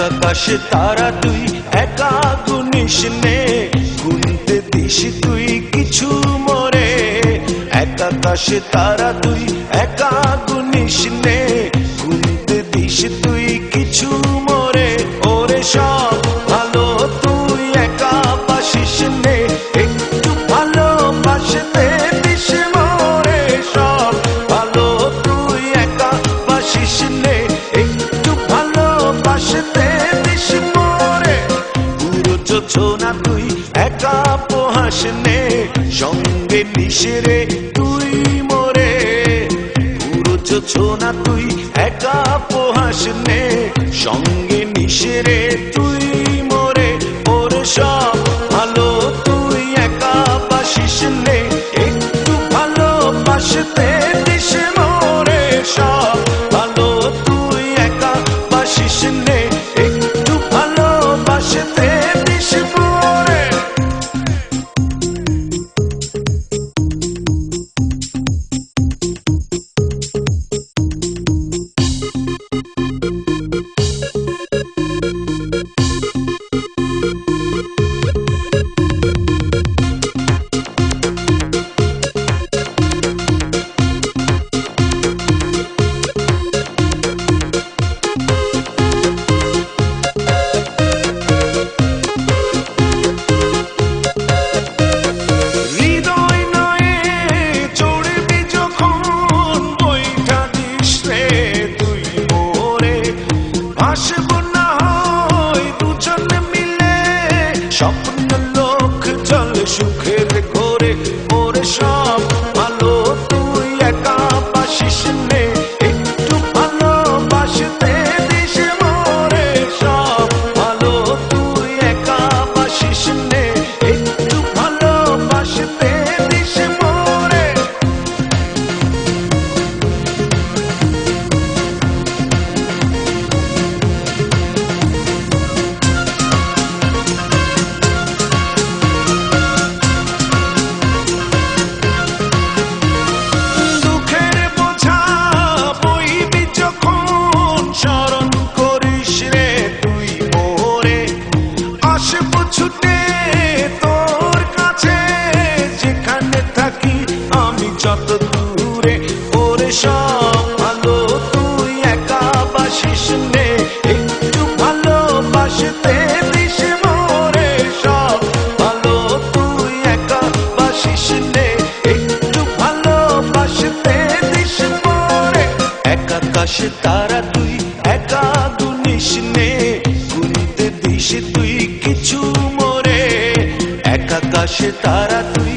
আকাশে তারা তুই একা গুনিস নে, গুনতে দিস তুই কিছু মরে। আকাশে তারা তুই একা গুনিস নে, গুনতে দিস তুই কিছু মরে। ওরে সব ভালো তুই একা বাসিস নে, একটু ভালোবাসতে দিস মরে। সব ভালো তুই একা বাসিস নে, একটু ভালোবাসতে দিস মরে। পুরো যোছনা তুই একা পোহাস নে, সঙ্গে নিশরে তুই মরে। পুরো যোছনা তুই একা পোহাস নে, সঙ্গে নিশরে তুই মরে। ওরে সব ভালো তুই একা বাসিস নে, একটু ভালোবাসতে দিস মরে। সব ভালো তুই একা বাসিস নে, একটু ভালোবাসতে দিস মরে। স্বপ্ন লোক চলে সুখের ঘরে। ওরে সব ভালো তুই একা বাসিস নে, একটু ভালোবাসতে দিস মরে। সব ভালো তুই একা বাসিস নে, একটু ভালোবাসতে দিস মরে। ছুটে তোর কাছে যেখানে থাকি আমি যত দূরে। ওরে সব ভালো তুই একা বাসিস নে, একটু ভালোবাসতে দিস মরে। সব ভালো তুই একা বাসিস নে, একটু ভালোবাসতে দিস মরে। আকাশে তারা তুই একা গুনিস নে, গুনতে দিস তুই কিছু মরে। আকাশে তারা তুই